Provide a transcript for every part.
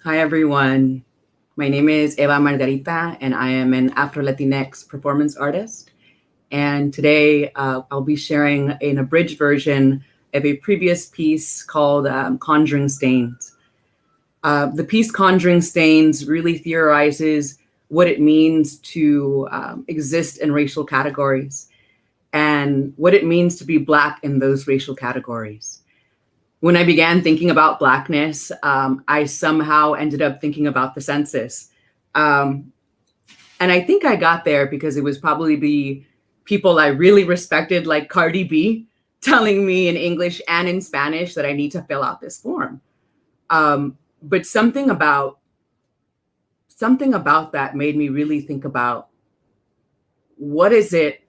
Hi, everyone. My name is Eva Margarita, and I am an Afro Latinx performance artist. And today I'll be sharing an abridged version of a previous piece called Conjuring Stains. The piece Conjuring Stains really theorizes what it means to exist in racial categories and what it means to be Black in those racial categories. When I began thinking about Blackness, I somehow ended up thinking about the census. Um, and I think I got there because it was probably the people I really respected, like Cardi B, telling me in English and in Spanish that I need to fill out this form. But something about that made me really think about what is it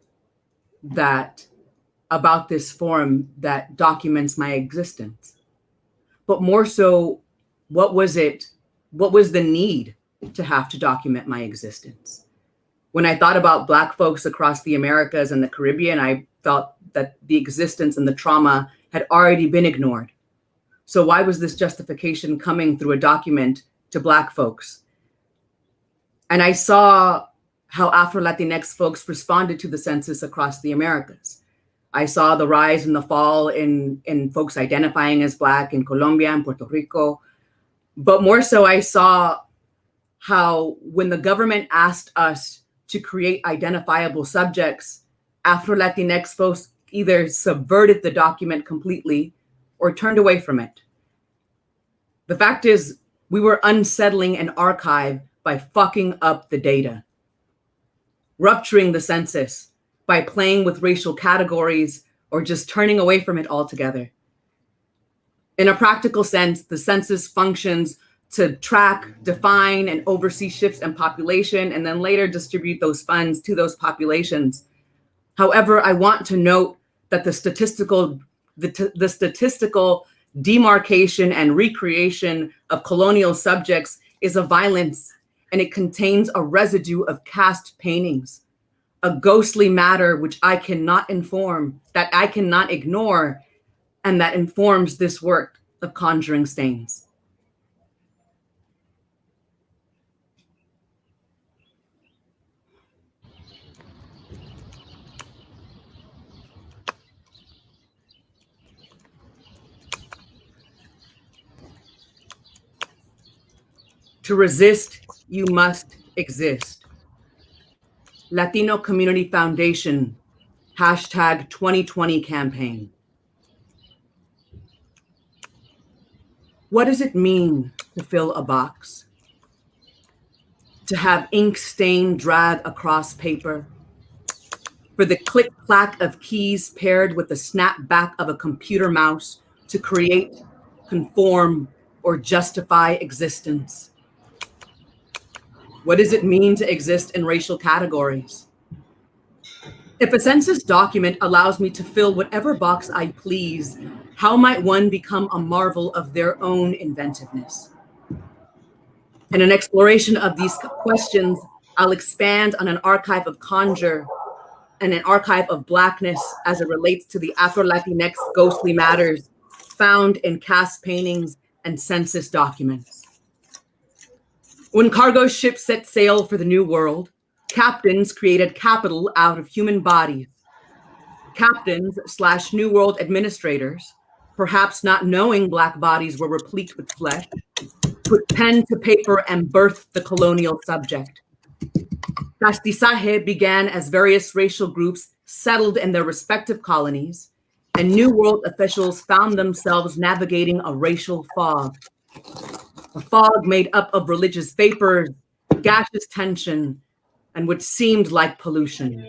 that about this form that documents my existence, but more so, what was it? What was the need to have to document my existence? When I thought about Black folks across the Americas and the Caribbean, I felt that the existence and the trauma had already been ignored. So why was this justification coming through a document to Black folks? And I saw how Afro Latinx folks responded to the census across the Americas. I saw the rise and the fall in folks identifying as Black in Colombia and Puerto Rico. But more so, I saw how when the government asked us to create identifiable subjects, Afro Latinx folks either subverted the document completely or turned away from it. The fact is, we were unsettling an archive by fucking up the data, rupturing the census by playing with racial categories or just turning away from it altogether. In a practical sense, the census functions to track, define, and oversee shifts in population, and then later distribute those funds to those populations. However, I want to note that the statistical demarcation and recreation of colonial subjects is a violence, and it contains a residue of caste paintings, a ghostly matter which I cannot that I cannot ignore, and that informs this work of Conjuring Stains. To resist, you must exist. Latino Community Foundation, hashtag 2020 campaign. What does it mean to fill a box? To have ink stain drag across paper? For the click clack of keys paired with the snap back of a computer mouse to create, conform, or justify existence? What does it mean to exist in racial categories? If a census document allows me to fill whatever box I please, how might one become a marvel of their own inventiveness? In an exploration of these questions, I'll expand on an archive of conjure and an archive of Blackness as it relates to the Afro-Latinx ghostly matters found in cast paintings and census documents. When cargo ships set sail for the New World, captains created capital out of human bodies. Captains/New World administrators, perhaps not knowing Black bodies were replete with flesh, put pen to paper and birthed the colonial subject. Castizaje began as various racial groups settled in their respective colonies, and New World officials found themselves navigating a racial fog. A fog made up of religious vapors, gaseous tension, and what seemed like pollution.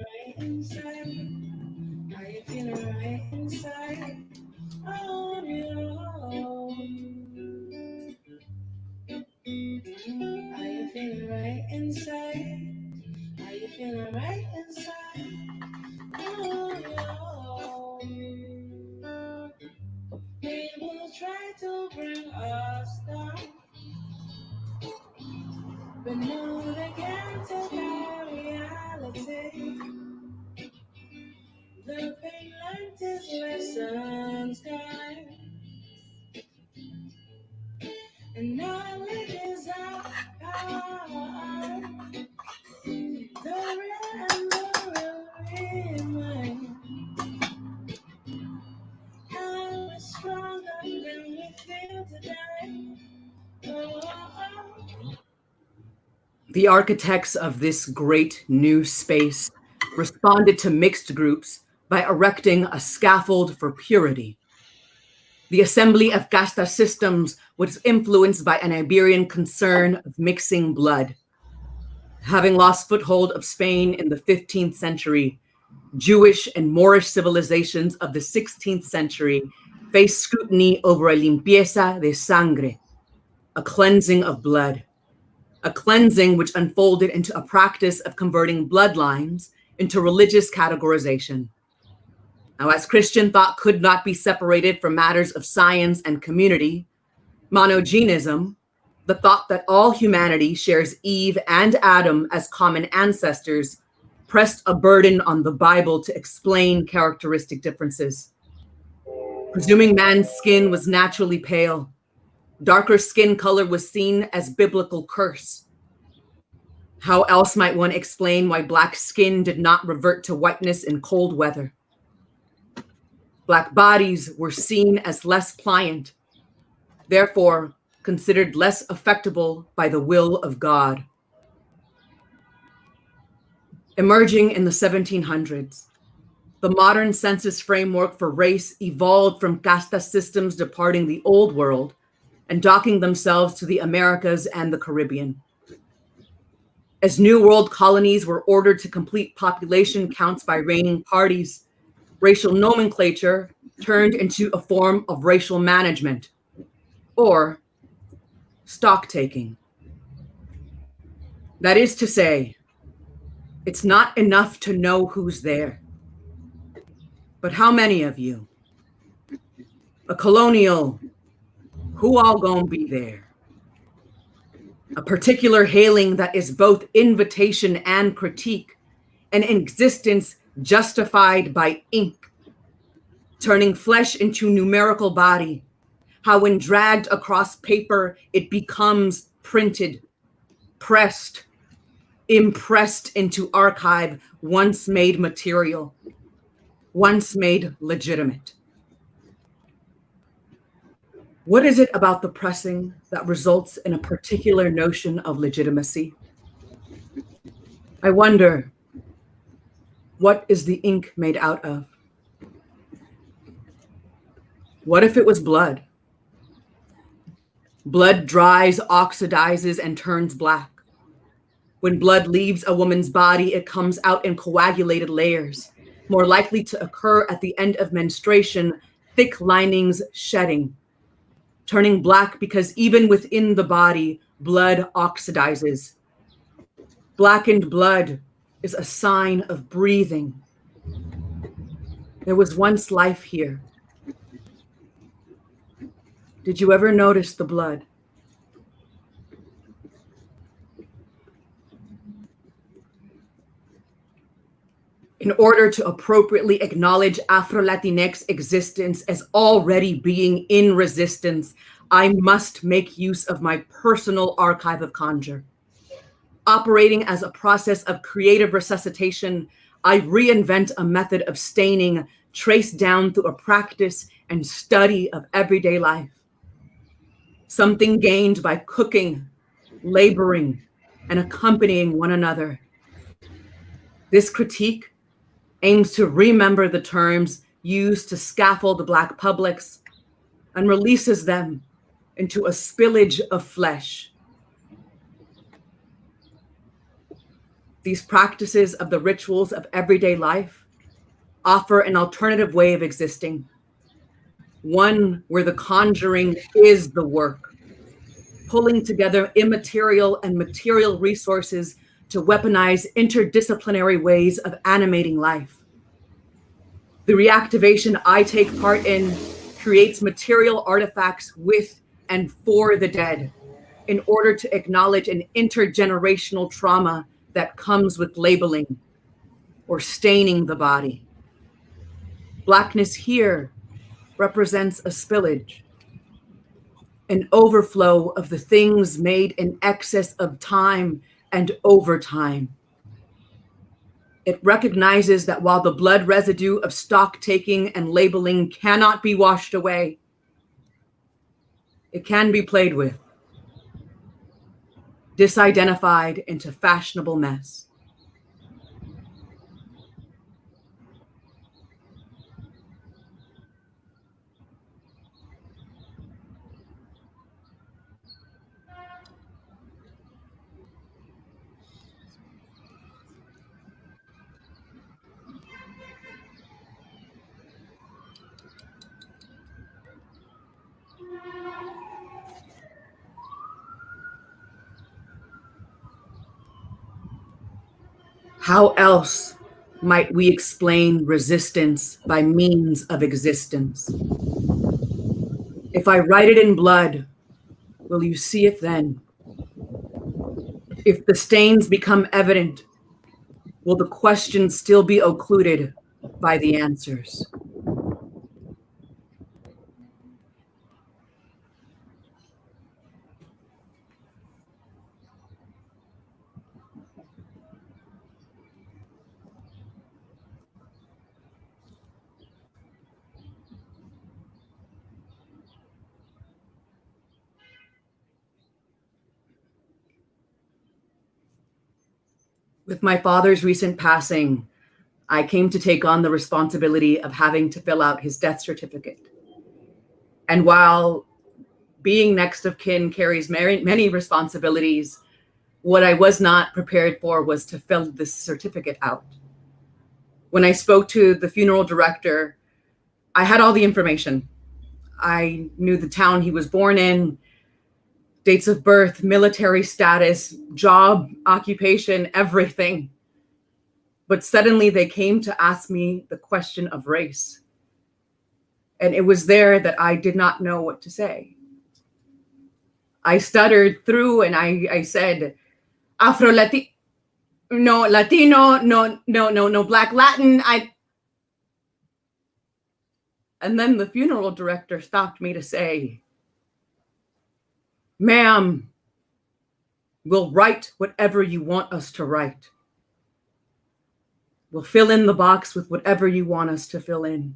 The architects of this great new space responded to mixed groups by erecting a scaffold for purity. The assembly of casta systems was influenced by an Iberian concern of mixing blood. Having lost foothold of Spain in the 15th century, Jewish and Moorish civilizations of the 16th century faced scrutiny over a limpieza de sangre, a cleansing of blood, a cleansing which unfolded into a practice of converting bloodlines into religious categorization. Now, as Christian thought could not be separated from matters of science and community, monogenism, the thought that all humanity shares Eve and Adam as common ancestors, pressed a burden on the Bible to explain characteristic differences. Presuming man's skin was naturally pale, darker skin color was seen as biblical curse. How else might one explain why Black skin did not revert to whiteness in cold weather? Black bodies were seen as less pliant, therefore considered less affectable by the will of God. Emerging in the 1700s, the modern census framework for race evolved from casta systems departing the old world and docking themselves to the Americas and the Caribbean. As New World colonies were ordered to complete population counts by reigning parties, racial nomenclature turned into a form of racial management, or stock taking. That is to say, it's not enough to know who's there, but how many of you? A colonial, who all gonna be there? A particular hailing that is both invitation and critique, an existence justified by ink, turning flesh into numerical body, how when dragged across paper, it becomes printed, pressed, impressed into archive, once made material, once made legitimate. What is it about the pressing that results in a particular notion of legitimacy? I wonder, what is the ink made out of? What if it was blood? Blood dries, oxidizes, and turns black. When blood leaves a woman's body, it comes out in coagulated layers, more likely to occur at the end of menstruation, thick linings shedding, turning black because even within the body, blood oxidizes. Blackened blood is a sign of breathing. There was once life here. Did you ever notice the blood? In order to appropriately acknowledge Afro-Latinx existence as already being in resistance, I must make use of my personal archive of conjure. Operating as a process of creative resuscitation, I reinvent a method of staining traced down through a practice and study of everyday life. Something gained by cooking, laboring, and accompanying one another. This critique aims to remember the terms used to scaffold Black publics and releases them into a spillage of flesh. These practices of the rituals of everyday life offer an alternative way of existing, one where the conjuring is the work, pulling together immaterial and material resources to weaponize interdisciplinary ways of animating life. The reactivation I take part in creates material artifacts with and for the dead in order to acknowledge an intergenerational trauma that comes with labeling or staining the body. Blackness here represents a spillage, an overflow of the things made in excess of time and over time. It recognizes that while the blood residue of stock taking and labeling cannot be washed away, it can be played with. disidentified into fashionable mess. How else might we explain resistance by means of existence? If I write it in blood, will you see it then? If the stains become evident, will the questions still be occluded by the answers? With my father's recent passing, I came to take on the responsibility of having to fill out his death certificate. And while being next of kin carries many responsibilities, what I was not prepared for was to fill this certificate out. When I spoke to the funeral director, I had all the information. I knew the town he was born in, dates of birth, military status, job, occupation, everything. But suddenly they came to ask me the question of race. And it was there that I did not know what to say. I stuttered through and I said, Afro-Latino, no, Latino, no, Black Latin. And then the funeral director stopped me to say, ma'am, we'll write whatever you want us to write. We'll fill in the box with whatever you want us to fill in.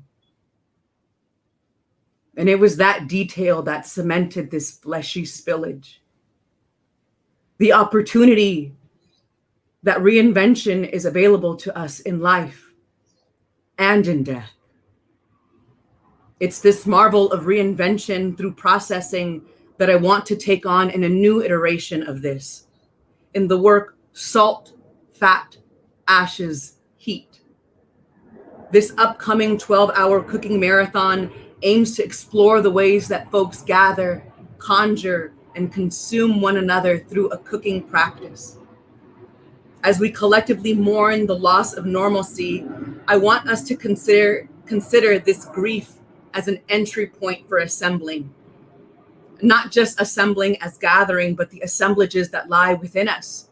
And it was that detail that cemented this fleshy spillage. The opportunity that reinvention is available to us in life and in death. It's this marvel of reinvention through processing that I want to take on in a new iteration of this, in the work Salt, Fat, Ashes, Heat. This upcoming 12-hour cooking marathon aims to explore the ways that folks gather, conjure, and consume one another through a cooking practice. As we collectively mourn the loss of normalcy, I want us to consider this grief as an entry point for assembling. Not just assembling as gathering, but the assemblages that lie within us.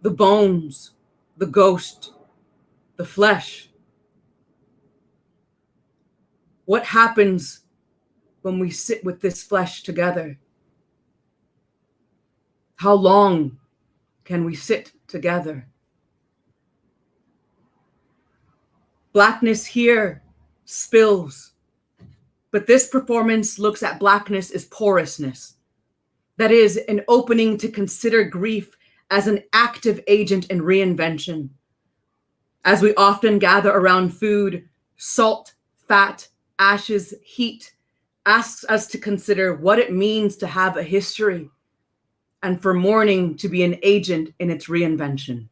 The bones, the ghost, the flesh. What happens when we sit with this flesh together? How long can we sit together? Blackness here spills, but this performance looks at Blackness as porousness. That is, an opening to consider grief as an active agent in reinvention. As we often gather around food, salt, fat, ashes, heat asks us to consider what it means to have a history and for mourning to be an agent in its reinvention.